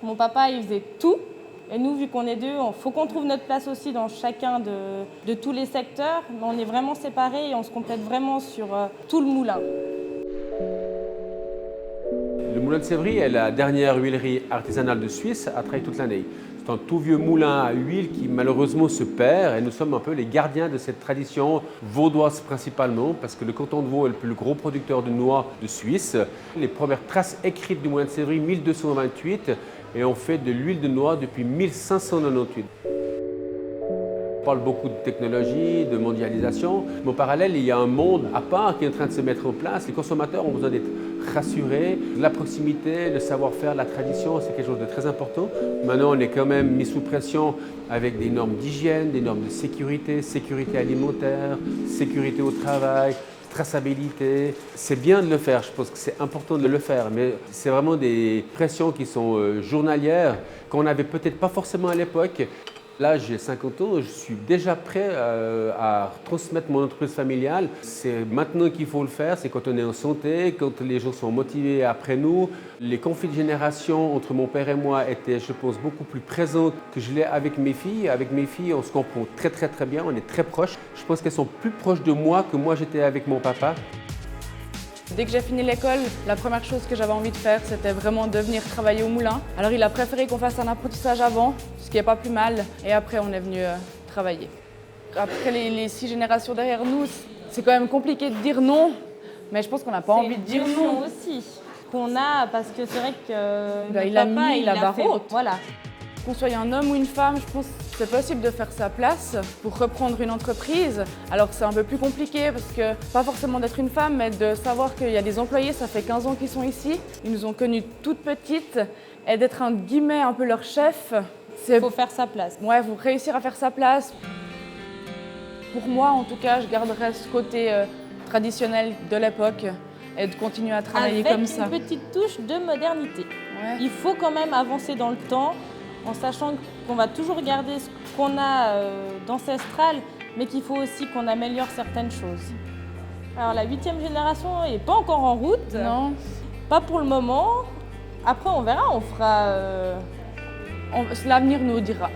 Mon papa, il faisait tout. Et nous, vu qu'on est deux, il faut qu'on trouve notre place aussi dans chacun de tous les secteurs. Mais on est vraiment séparés et on se complète vraiment sur tout le moulin. Le moulin de Sévry est la dernière huilerie artisanale de Suisse à travailler toute l'année. C'est un tout vieux moulin à huile qui malheureusement se perd et nous sommes un peu les gardiens de cette tradition vaudoise principalement parce que le canton de Vaud est le plus gros producteur de noix de Suisse. Les premières traces écrites du moulin de Sévry, 1228, et on fait de l'huile de noix depuis 1598. On parle beaucoup de technologie, de mondialisation, mais en parallèle, il y a un monde à part qui est en train de se mettre en place. Les consommateurs ont besoin d'être rassurés. La proximité, le savoir-faire, la tradition, c'est quelque chose de très important. Maintenant, on est quand même mis sous pression avec des normes d'hygiène, des normes de sécurité, sécurité alimentaire, sécurité au travail, traçabilité. C'est bien de le faire, je pense que c'est important de le faire, mais c'est vraiment des pressions qui sont journalières, qu'on n'avait peut-être pas forcément à l'époque. Là, j'ai 50 ans, je suis déjà prêt à transmettre mon entreprise familiale. C'est maintenant qu'il faut le faire, c'est quand on est en santé, quand les gens sont motivés après nous. Les conflits de génération entre mon père et moi étaient, je pense, beaucoup plus présents que je l'ai avec mes filles. Avec mes filles, on se comprend très bien, on est très proches. Je pense qu'elles sont plus proches de moi que moi j'étais avec mon papa. Dès que j'ai fini l'école, la première chose que j'avais envie de faire, c'était vraiment de venir travailler au moulin. Alors il a préféré qu'on fasse un apprentissage avant, ce qui n'est pas plus mal, et après on est venu travailler. Après les 6 générations derrière nous, c'est quand même compliqué de dire non, mais je pense qu'on n'a pas envie de dire non. Aussi qu'on a, parce que c'est vrai que Il a mis la barre haute. Voilà. Qu'on soit un homme ou une femme, je pense que c'est possible de faire sa place pour reprendre une entreprise. Alors c'est un peu plus compliqué parce que, pas forcément d'être une femme, mais de savoir qu'il y a des employés, ça fait 15 ans qu'ils sont ici. Ils nous ont connues toutes petites et d'être un guillemets un peu leur chef. Il faut faire sa place. Ouais, faut réussir à faire sa place. Pour moi, en tout cas, je garderai ce côté traditionnel de l'époque et de continuer à travailler comme ça. Avec une petite touche de modernité. Ouais. Il faut quand même avancer dans le temps, en sachant qu'on va toujours garder ce qu'on a d'ancestral, mais qu'il faut aussi qu'on améliore certaines choses. Alors la 8e génération n'est pas encore en route. Non. Pas pour le moment. Après on verra, on fera... L'avenir nous dira.